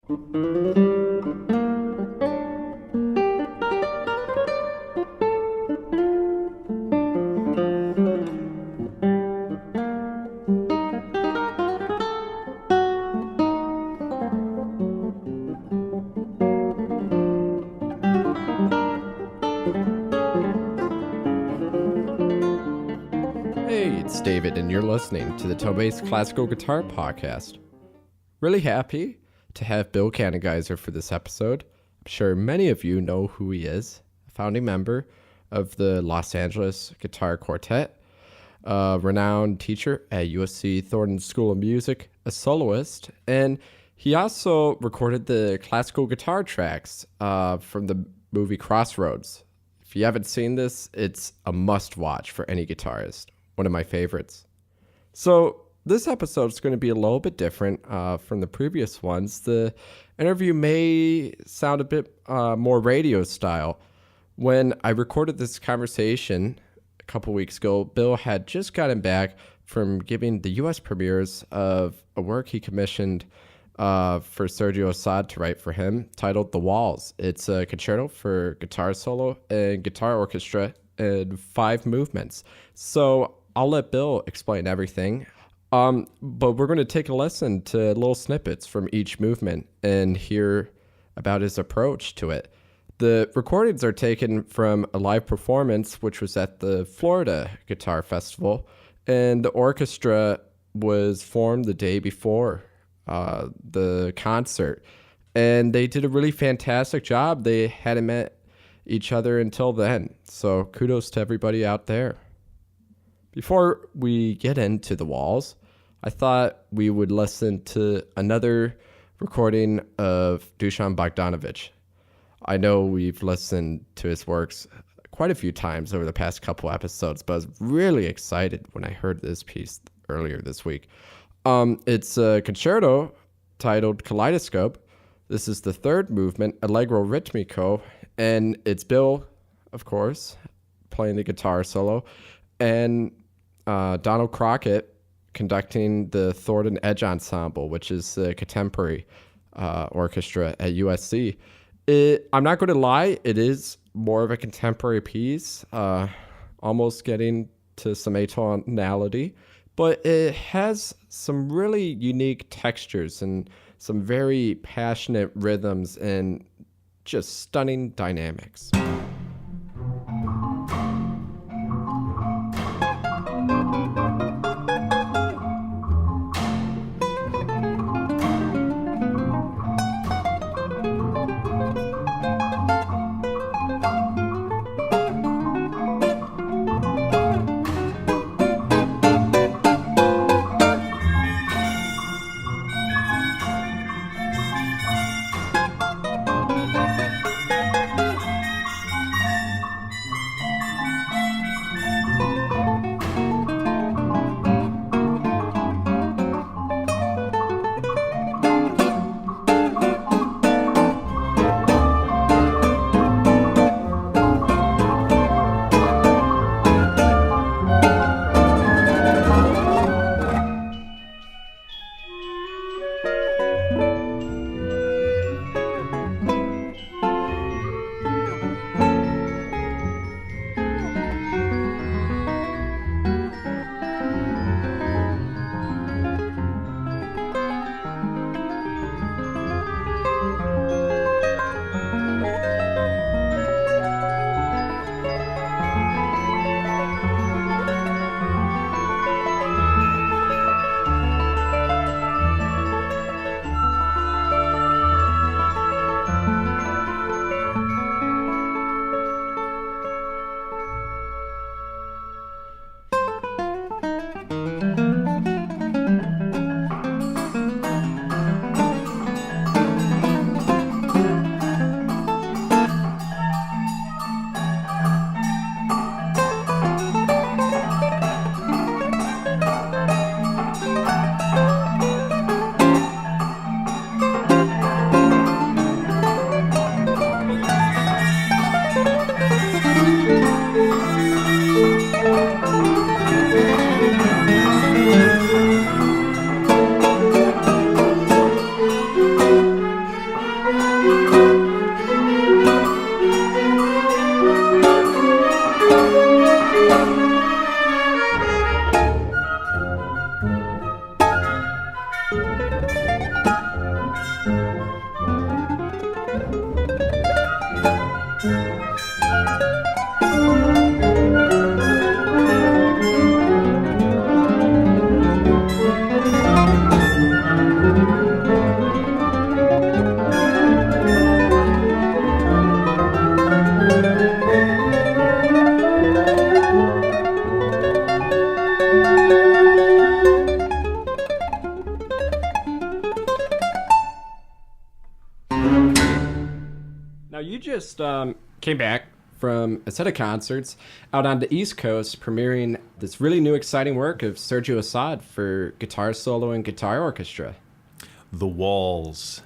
Hey, it's David, and you're listening to the tonebase classical guitar podcast. Really happy to have Bill Kanengiser for this episode. I'm sure many of you know who he is, a founding member of the Los Angeles Guitar Quartet, a renowned teacher at USC Thornton School of Music, a soloist, and he also recorded the classical guitar tracks from the movie Crossroads. If you haven't seen this, it's a must-watch for any guitarist. One of my favorites. So this episode is going to be a little bit different from the previous ones. The interview may sound a bit more radio style. When I recorded this conversation a couple weeks ago, Bill had just gotten back from giving the U.S. premieres of a work he commissioned for Sergio Assad to write for him, titled The Walls. It's a concerto for guitar solo and guitar orchestra in 5 movements. So I'll let Bill explain everything, but we're going to take a listen to little snippets from each movement and hear about his approach to it. The recordings are taken from a live performance, which was at the Florida Guitar Festival, and the orchestra was formed the day before the concert, and they did a really fantastic job. They hadn't met each other until then, so kudos to everybody out there. Before we get into The Walls, I thought we would listen to another recording of Dusan Bogdanovic. I know we've listened to his works quite a few times over the past couple episodes, but I was really excited when I heard this piece earlier this week. It's a concerto titled Kaleidoscope. This is the 3rd movement, Allegro Ritmico, and it's Bill, of course, playing the guitar solo, and Donald Crockett conducting the Thornton Edge Ensemble, which is the contemporary orchestra at USC. I'm not going to lie, it is more of a contemporary piece, almost getting to some atonality, but it has some really unique textures and some very passionate rhythms and just stunning dynamics. Now, you just came back from a set of concerts out on the East Coast, premiering this really new, exciting work of Sergio Assad for guitar solo and guitar orchestra. The Walls.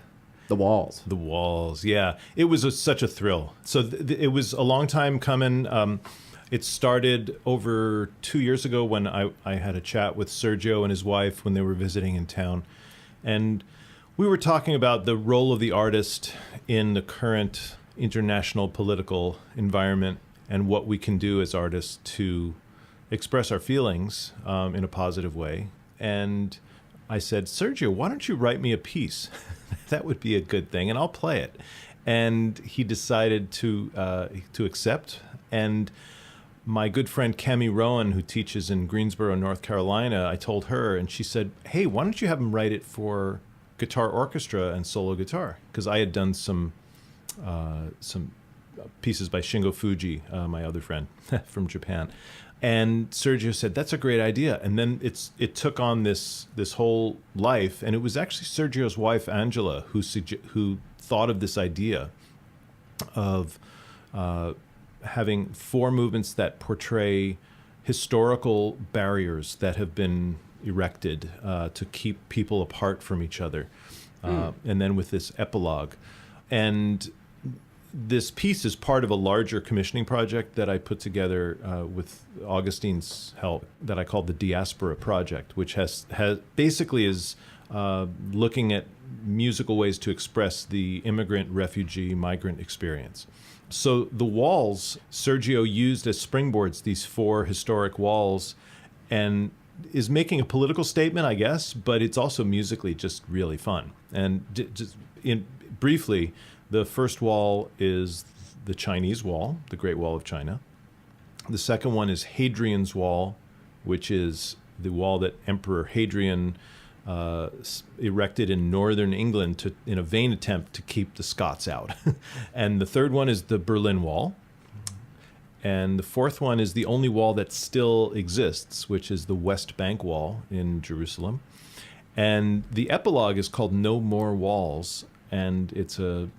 The Walls. The Walls, yeah. It was such a thrill. So it was a long time coming. It started over 2 years ago when I had a chat with Sergio and his wife when they were visiting in town. And we were talking about the role of the artist in the current international political environment and what we can do as artists to express our feelings in a positive way. And I said, Sergio, why don't you write me a piece? That would be a good thing, and I'll play it. And he decided to accept. And my good friend Cami Rowan, who teaches in Greensboro, North Carolina, I told her, and she said, hey, why don't you have him write it for guitar orchestra and solo guitar? Because I had done some pieces by Shingo Fuji, my other friend from Japan. And Sergio said, that's a great idea. And then it took on this whole life. And it was actually Sergio's wife, Angela, who thought of this idea of having 4 movements that portray historical barriers that have been erected to keep people apart from each other. And then with this epilogue. And this piece is part of a larger commissioning project that I put together with Augustine's help that I called the Diaspora Project, which has basically is looking at musical ways to express the immigrant, refugee, migrant experience. So the walls, Sergio used as springboards these 4 historic walls and is making a political statement, I guess, but it's also musically just really fun. And just briefly, the first wall is the Chinese Wall, the Great Wall of China. The second one is Hadrian's Wall, which is the wall that Emperor Hadrian erected in northern England in a vain attempt to keep the Scots out. And the third one is the Berlin Wall. And the fourth one is the only wall that still exists, which is the West Bank Wall in Jerusalem. And the epilogue is called No More Walls, and it's a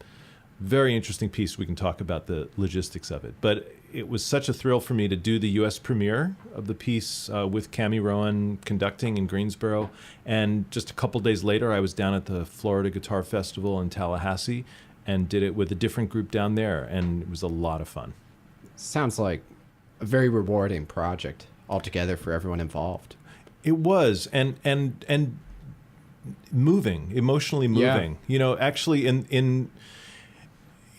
very interesting piece. We can talk about the logistics of it. But it was such a thrill for me to do the U.S. premiere of the piece with Cami Rowan conducting in Greensboro. And just a couple days later, I was down at the Florida Guitar Festival in Tallahassee and did it with a different group down there. And it was a lot of fun. Sounds like a very rewarding project altogether for everyone involved. It was, and moving, emotionally moving. Yeah. You know, actually in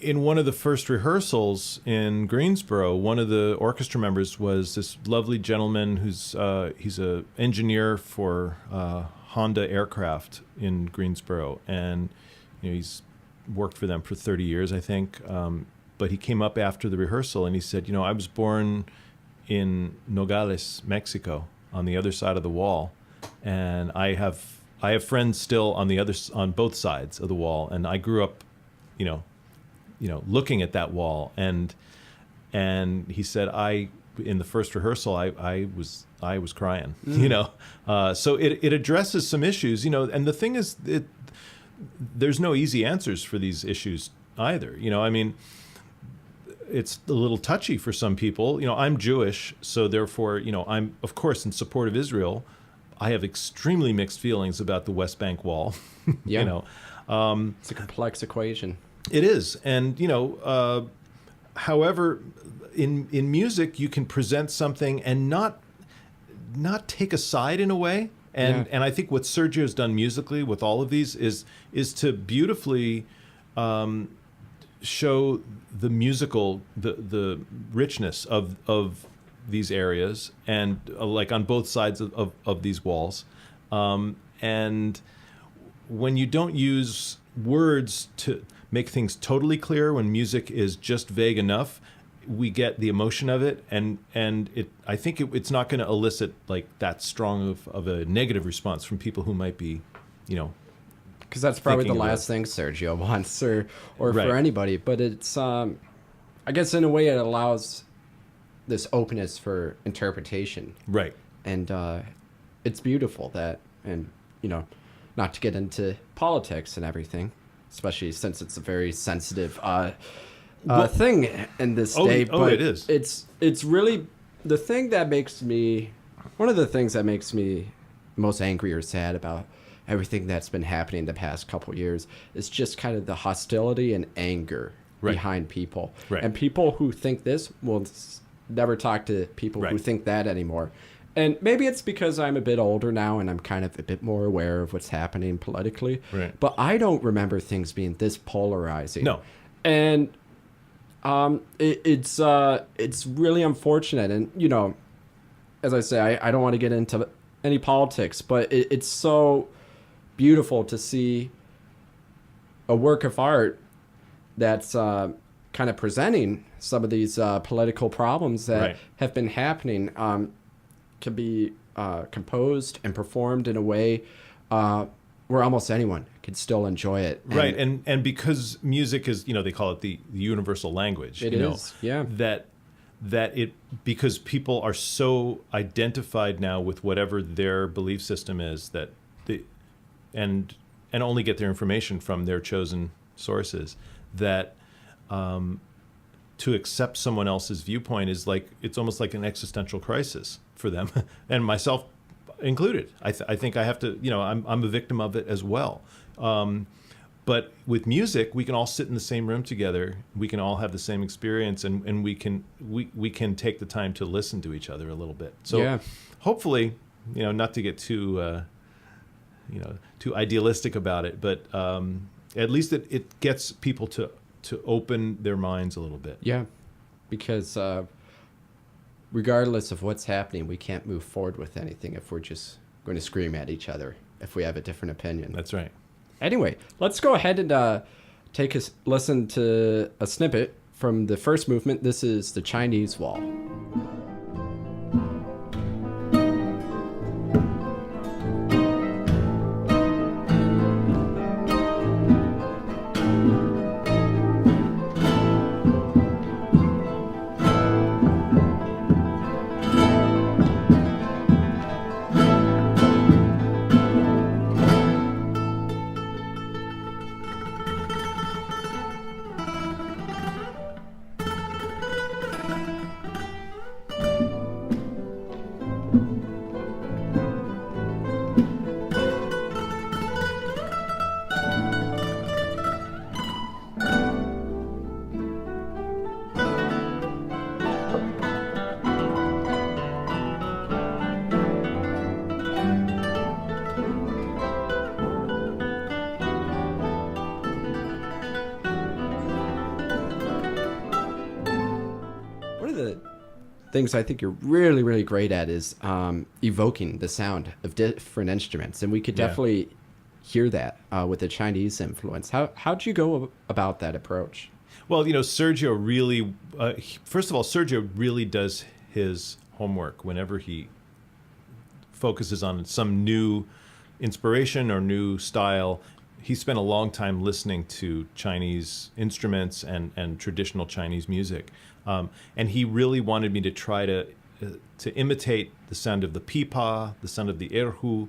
one of the first rehearsals in Greensboro, one of the orchestra members was this lovely gentleman who's he's an engineer for Honda aircraft in Greensboro, and he's worked for them for 30 years, I think. But he came up after the rehearsal and he said, I was born in Nogales, Mexico, on the other side of the wall, and I have friends still on both sides of the wall, and I grew up, looking at that wall, and he said, in the first rehearsal, I was crying, so it addresses some issues, and the thing is, there's no easy answers for these issues either, I mean, it's a little touchy for some people. I'm Jewish, so therefore, I'm, of course, in support of Israel. I have extremely mixed feelings about the West Bank Wall. Yeah. It's a complex equation. It is. And, however, in music, you can present something and not take a side in a way. And I think what Sergio's done musically with all of these is to beautifully show the musical, the richness of these areas, and like on both sides of these walls. And when you don't use words to make things totally clear, when music is just vague enough, we get the emotion of it, and I think it's not going to elicit like that strong of a negative response from people who might be, because that's probably the last thing Sergio wants, or right. For anybody. But it's, I guess in a way it allows this openness for interpretation. Right. And it's beautiful that, and not to get into politics and everything, especially since it's a very sensitive thing in this day. But it is. It's really the thing that makes me, one of the things that makes me most angry or sad about everything that's been happening the past couple years is just kind of the hostility and anger behind people. Right. And people who think this will never talk to people who think that anymore. And maybe it's because I'm a bit older now and I'm kind of a bit more aware of what's happening politically. Right. But I don't remember things being this polarizing. No. And it's really unfortunate. And, you know, as I say, I don't want to get into any politics, but it's so beautiful to see a work of art that's kind of presenting some of these political problems that have been happening. Can be composed and performed in a way where almost anyone can still enjoy it. Right, and because music is, you know, they call it the universal language. It is, yeah. That it, because people are so identified now with whatever their belief system is, that and only get their information from their chosen sources, that to accept someone else's viewpoint is like, it's almost like an existential crisis for them, and myself included. I think I have to, you know, I'm a victim of it as well. But with music, we can all sit in the same room together. We can all have the same experience, and we can take the time to listen to each other a little bit. So hopefully, you know, not to get too too idealistic about it, but at least it gets people to open their minds a little bit. Yeah, because regardless of what's happening, we can't move forward with anything if we're just going to scream at each other if we have a different opinion. That's right. Anyway, let's go ahead and take a listen to a snippet from the first movement. This is the Chinese Wall. Things I think you're really, really great at is evoking the sound of different instruments. And we could definitely hear that with the Chinese influence. How'd you go about that approach? Well, you know, Sergio really, first of all, Sergio really does his homework whenever he focuses on some new inspiration or new style. He spent a long time listening to Chinese instruments and traditional Chinese music. And he really wanted me to try to imitate the sound of the pipa, the sound of the erhu.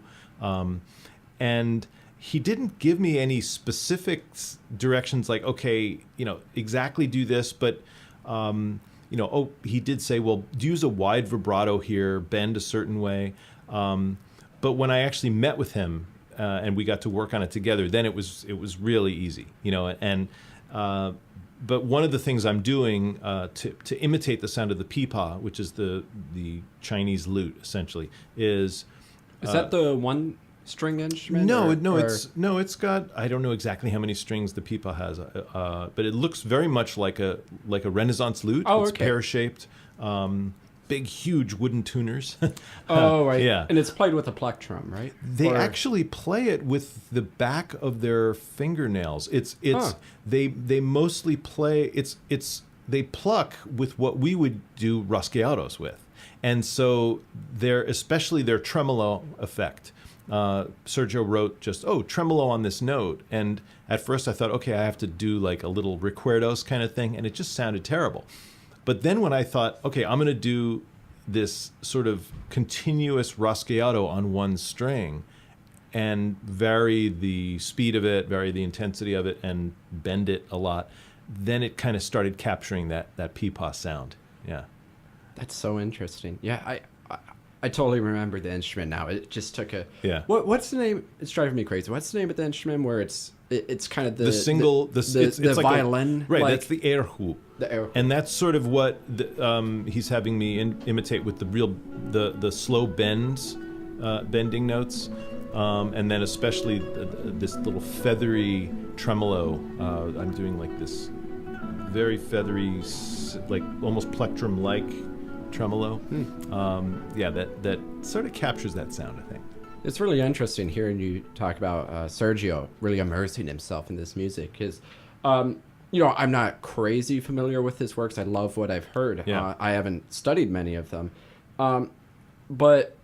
And he didn't give me any specific directions like, okay, you know, exactly do this. But, you know, he did say, well, use a wide vibrato here, bend a certain way. But when I actually met with him and we got to work on it together, then it was really easy, you know, and but one of the things I'm doing to imitate the sound of the pipa, which is the Chinese lute, essentially, is that the one string instrument? It's got, I don't know exactly how many strings the pipa has, but it looks very much like a Renaissance lute. It's pear-shaped, big, huge wooden tuners. Right. Yeah. And it's played with a plectrum, right? They actually play it with the back of their fingernails. They mostly play, they pluck with what we would do rasgueados with. And so especially their tremolo effect. Sergio wrote just, tremolo on this note. And at first I thought, okay, I have to do like a little recuerdos kind of thing. And it just sounded terrible. But then when I thought, okay, I'm going to do this sort of continuous rasgueado on one string, and vary the speed of it, vary the intensity of it, and bend it a lot, then it kind of started capturing that peepaw sound. Yeah. That's so interesting. Yeah, I totally remember the instrument now. It just took a... Yeah. What's the name? It's driving me crazy. What's the name of the instrument where it's kind of the single... it's like violin? Right, like, that's the erhu. The erhu. And that's sort of what he's having me imitate with the slow bends, bending notes. And then especially this little feathery tremolo. I'm doing like this very feathery, like almost plectrum-like tremolo. That sort of captures that sound, I think. It's really interesting hearing you talk about Sergio really immersing himself in this music, because I'm not crazy familiar with his works. I love what I've heard. Yeah. I haven't studied many of them, but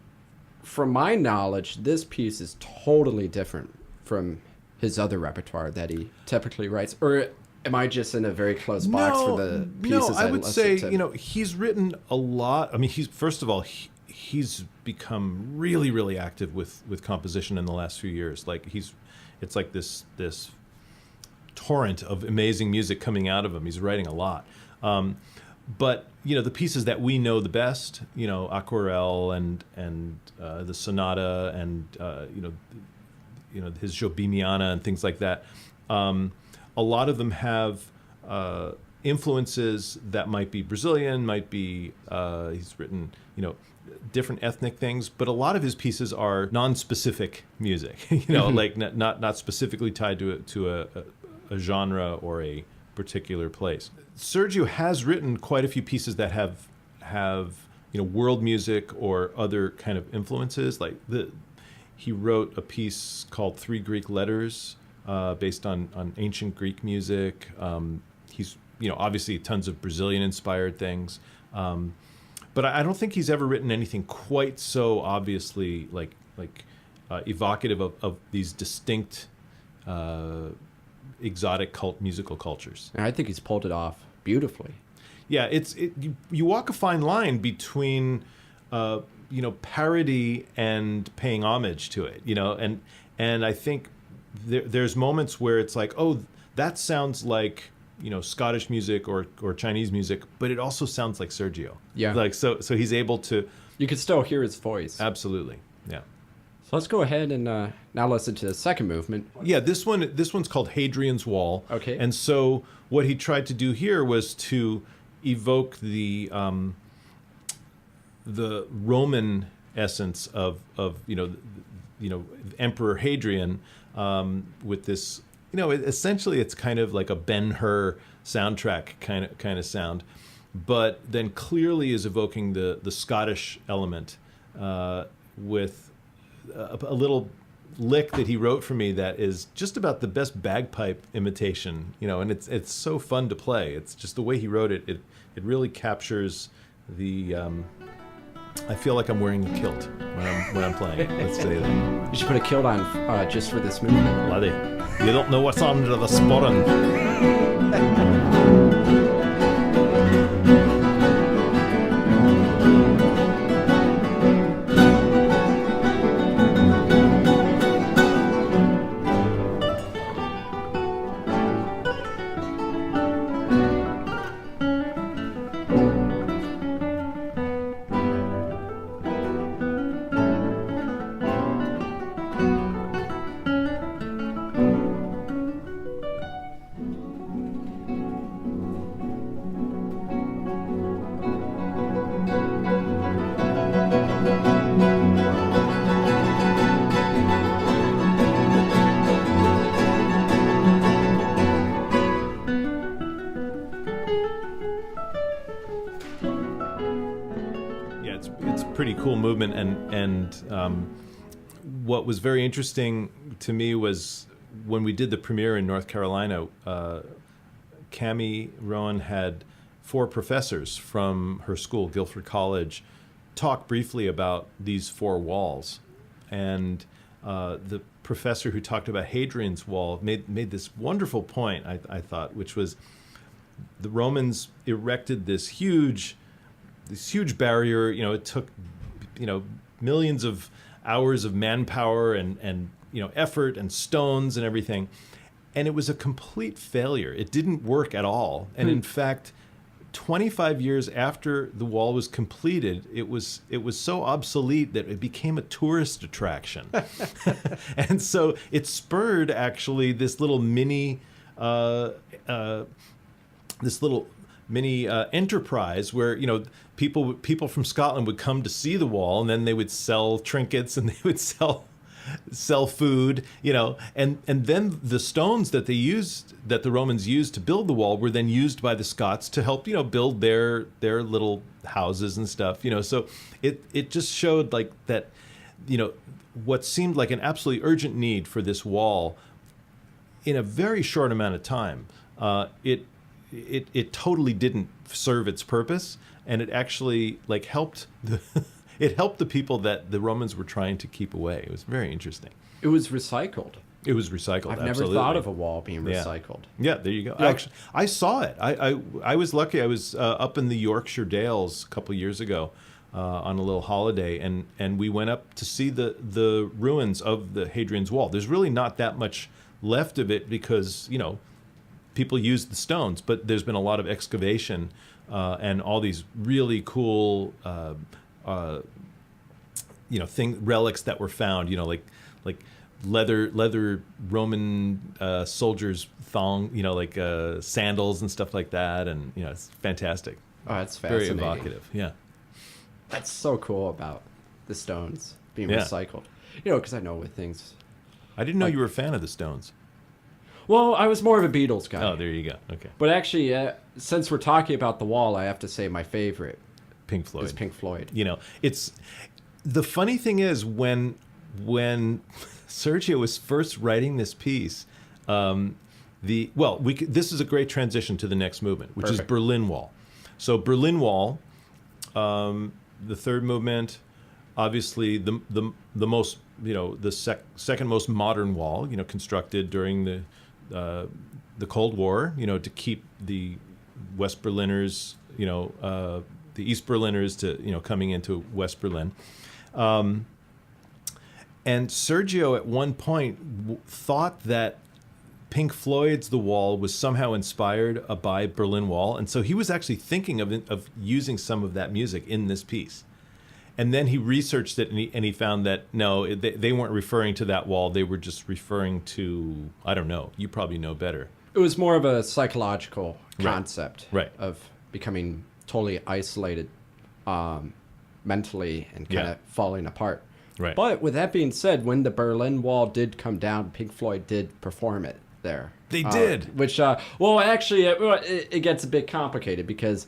from my knowledge, this piece is totally different from his other repertoire that he typically writes. Or am I just in a very close box for the pieces? No, I would say, to? He's written a lot. I mean, first of all, he's become really, really active with composition in the last few years. Like it's like this torrent of amazing music coming out of him. He's writing a lot. But the pieces that we know the best, Aquarelle and the Sonata and his Jobimiana and things like that. A lot of them have influences that might be Brazilian, might be he's written different ethnic things, but a lot of his pieces are non-specific music. Like not specifically tied to a genre or a particular place. Sergio has written quite a few pieces that have world music or other kind of influences. Like he wrote a piece called 3 Greek Letters, based on ancient Greek music. He's obviously tons of Brazilian inspired things, but I don't think he's ever written anything quite so obviously like evocative of these distinct exotic musical cultures. And I think he's pulled it off beautifully. Yeah, you walk a fine line between parody and paying homage to it, and I think there's moments where it's like, oh, that sounds like Scottish music or Chinese music, but it also sounds like Sergio. Yeah. Like so he's able to. You can still hear his voice. Absolutely. Yeah. So let's go ahead and now listen to the second movement. Yeah, this one's called Hadrian's Wall. Okay. And so what he tried to do here was to evoke the Roman essence of Emperor Hadrian, with this, essentially it's kind of like a Ben-Hur soundtrack kind of sound, but then clearly is evoking the Scottish element, with a little lick that he wrote for me that is just about the best bagpipe imitation, and it's so fun to play. It's just the way he wrote it. It really captures the. I feel like I'm wearing a kilt when I'm playing. Let's say that. You should put a kilt on just for this movement. Laddie, you don't know what's under the sporran. Pretty cool movement, and what was very interesting to me was when we did the premiere in North Carolina, Cami Rowan had 4 professors from her school, Guilford College, talk briefly about these 4 walls, and the professor who talked about Hadrian's Wall made this wonderful point, I thought, which was the Romans erected this huge barrier. It took millions of hours of manpower and effort and stones and everything. And it was a complete failure. It didn't work at all. And in fact, 25 years after the wall was completed, it was so obsolete that it became a tourist attraction. And so it spurred actually this little mini enterprise where people from Scotland would come to see the wall, and then they would sell trinkets and they would sell food, and then the stones that the Romans used to build the wall were then used by the Scots to help build their little houses and stuff. So it just showed like that, what seemed like an absolutely urgent need for this wall in a very short amount of time. It totally didn't serve its purpose, and it actually helped the people that the Romans were trying to keep away. It was very interesting. It was recycled. It was recycled. I've absolutely. never thought of a wall being recycled. Yeah, there you go. Actually, I saw it. I was lucky. I was up in the Yorkshire Dales a couple of years ago on a little holiday, and we went up to see the ruins of the Hadrian's Wall. There's really not that much left of it because people used the stones, but there's been a lot of excavation and all these really cool relics that were found, like leather Roman soldiers' thong, sandals and stuff like that, and it's fantastic. Oh, that's fascinating. Very evocative. Yeah, that's so cool about the stones being recycled. Because I know with things. I didn't know you were a fan of the Stones. Well, I was more of a Beatles guy. Oh, there you go. Okay. But actually, since we're talking about the wall, I have to say my favorite Pink Floyd. is Pink Floyd. It's the funny thing is when Sergio was first writing this piece, this is a great transition to the next movement, which is Berlin Wall. So Berlin Wall, the third movement, obviously the most second most modern wall, constructed during the Cold War, to keep the West Berliners, the East Berliners to coming into West Berlin. And Sergio at one point thought that Pink Floyd's The Wall was somehow inspired by Berlin Wall, and so he was actually thinking of using some of that music in this piece. And then he researched it, and he found that no, they weren't referring to that wall. They were just referring to, I don't know. You probably know better. It was more of a psychological concept right. of becoming totally isolated mentally and kind of falling apart. Right. But with that being said, when the Berlin Wall did come down, Pink Floyd did perform it there. They did. Which, actually, it gets a bit complicated because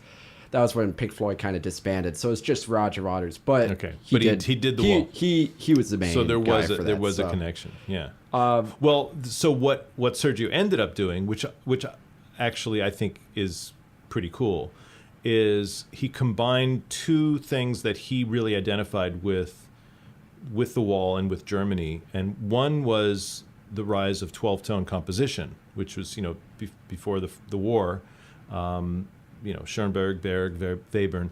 that was when Pink Floyd kind of disbanded. So it's just Roger Waters. But he did the wall. He was the main So there guy was a connection. Yeah. So what Sergio ended up doing, which actually I think is pretty cool, is he combined two things that he really identified with the wall and with Germany. And one was the rise of 12-tone composition, which was, before the war, Schoenberg, Berg, Webern.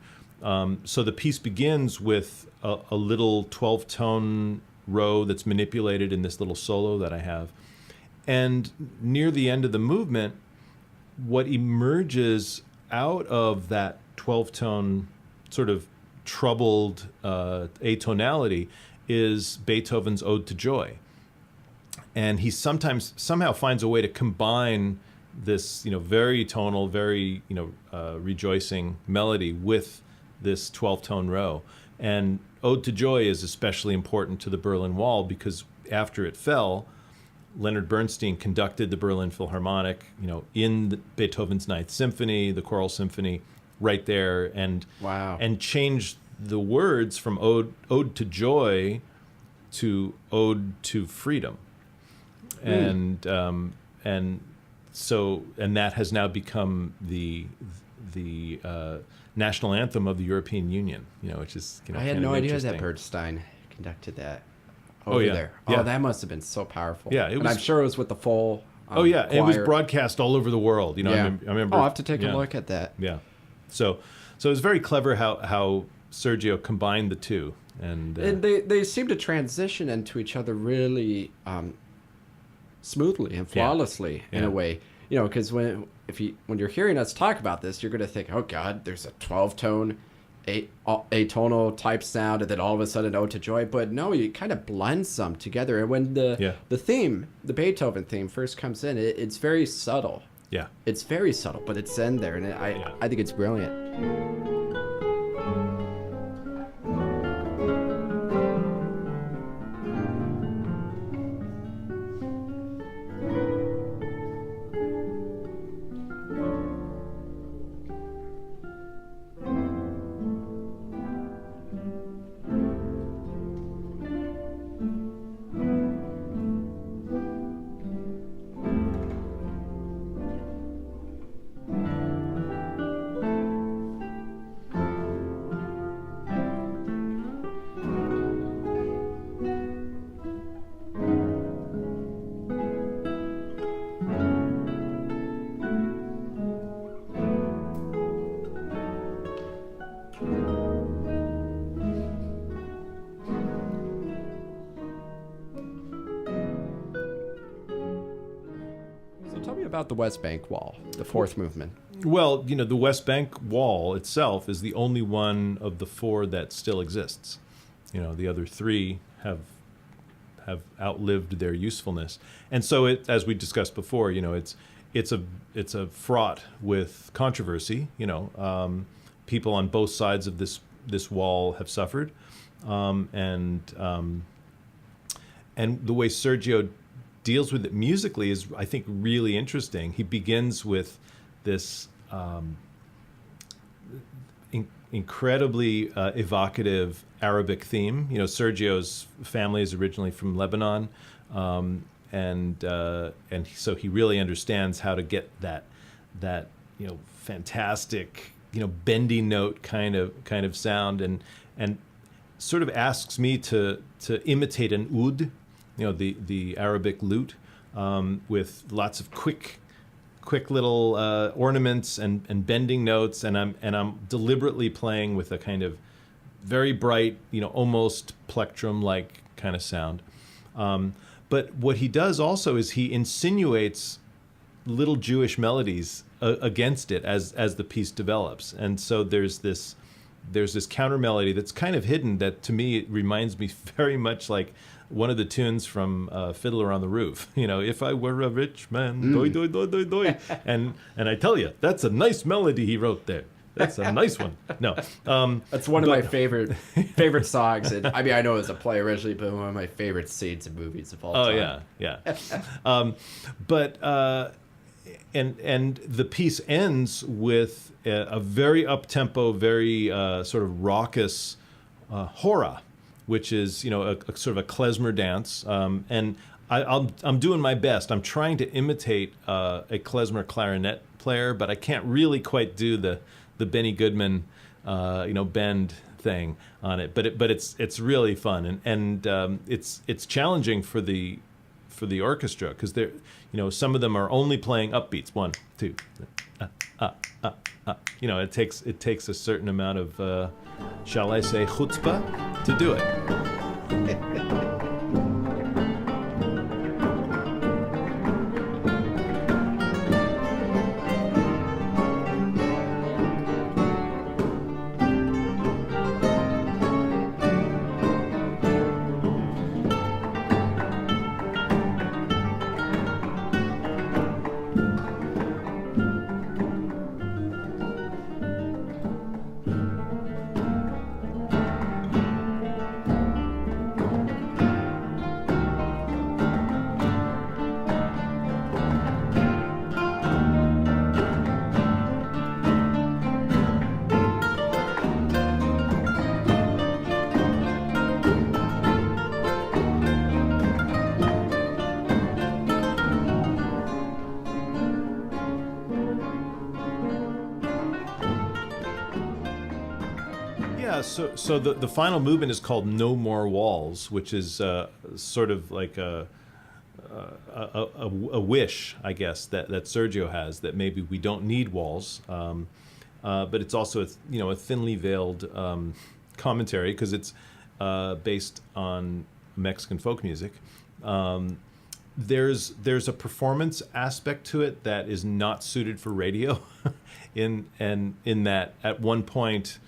So the piece begins with a little 12-tone row that's manipulated in this little solo that I have. And near the end of the movement, what emerges out of that 12-tone sort of troubled atonality is Beethoven's Ode to Joy. And he somehow finds a way to combine this, very tonal, very, rejoicing melody with this 12-tone row. And Ode to Joy is especially important to the Berlin Wall because after it fell, Leonard Bernstein conducted the Berlin Philharmonic, in Beethoven's Ninth Symphony, the Choral Symphony, right there, and changed the words from Ode to Joy to Ode to Freedom, and that has now become the national anthem of the European Union. Which is I had no idea that Bernstein conducted that. There. Yeah. Oh, that must have been so powerful. Yeah, I'm sure it was with the full. Choir. It was choir. broadcast all over the world. I remember. I'll have to take a look at that. Yeah, so it was very clever how Sergio combined the two, And they seem to transition into each other really smoothly and flawlessly in a way. Because when you're hearing us talk about this, you're going to think, oh God, there's a 12-tone, atonal type sound, and then all of a sudden ode to joy. But no, you kind of blend some together. And when the theme, the Beethoven theme, first comes in, it's very subtle. Yeah, it's very subtle, but it's in there, and I think it's brilliant. About the West Bank Wall, the fourth movement. Well, the West Bank Wall itself is the only one of the four that still exists. The other three have outlived their usefulness, and so as we discussed before, it's a fraught with controversy. People on both sides of this wall have suffered, and the way Sergio deals with it musically is, I think, really interesting. He begins with this incredibly evocative Arabic theme. Sergio's family is originally from Lebanon, and so he really understands how to get that fantastic bendy note kind of sound, and sort of asks me to imitate an oud. The Arabic lute, with lots of quick little ornaments and bending notes, and I'm deliberately playing with a kind of very bright, almost plectrum-like kind of sound. But what he does also is he insinuates little Jewish melodies against it as the piece develops, and so there's this counter melody that's kind of hidden that, to me, it reminds me very much like one of the tunes from Fiddler on the Roof. If I were a rich man, doi, doi, doi, doi, doi. And I tell you, that's a nice melody he wrote there. That's a nice one. No, that's one of my favorite songs. And, I know it was a play originally, but one of my favorite scenes in movies of all time. Oh yeah. And the piece ends with a very up-tempo, very sort of raucous hora, which is a sort of a klezmer dance, and I'm doing my best. I'm trying to imitate a klezmer clarinet player, but I can't really quite do the Benny Goodman bend thing on it. But it's really fun, and it's challenging for the orchestra, because they're some of them are only playing upbeats, 1, 2, it takes a certain amount of shall I say chutzpah to do it. So the final movement is called No More Walls, which is sort of like a wish, I guess, that Sergio has, that maybe we don't need walls, but it's also a thinly veiled commentary, because based on Mexican folk music. There's a performance aspect to it that is not suited for radio, in that at one point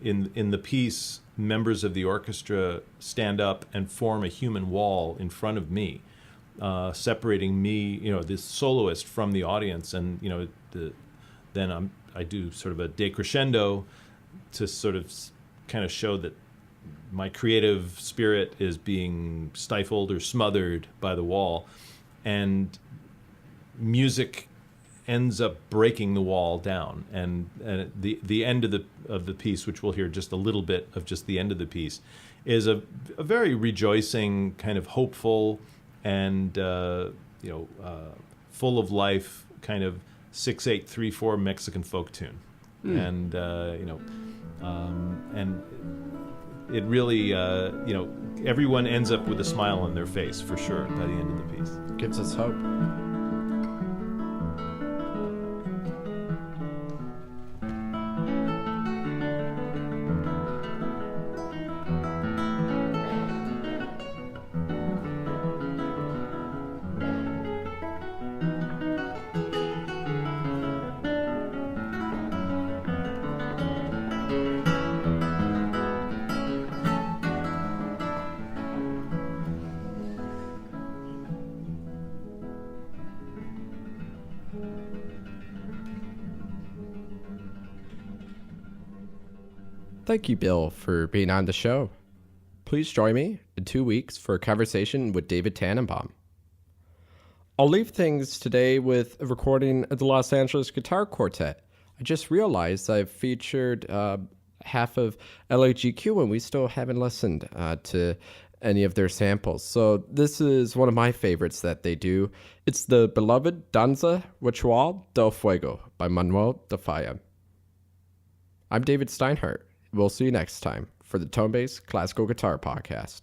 in the piece, members of the orchestra stand up and form a human wall in front of me, separating me, this soloist, from the audience, and then I do sort of a decrescendo to sort of kind of show that my creative spirit is being stifled or smothered by the wall, and music ends up breaking the wall down. And the end of the piece, which we'll hear just a little bit of, just the end of the piece, is a very rejoicing, kind of hopeful, and full of life kind of 6/8/3/4 Mexican folk tune. And and it really, everyone ends up with a smile on their face, for sure, by the end of the piece. Gives us hope. Thank you, Bill, for being on the show. Please join me in 2 weeks for a conversation with David Tannenbaum. I'll leave things today with a recording of the Los Angeles Guitar Quartet. I just realized I've featured half of LAGQ and we still haven't listened to any of their samples. So this is one of my favorites that they do. It's the beloved Danza Ritual del Fuego by Manuel de Falla. I'm David Steinhardt. We'll see you next time for the Tonebase Classical Guitar Podcast.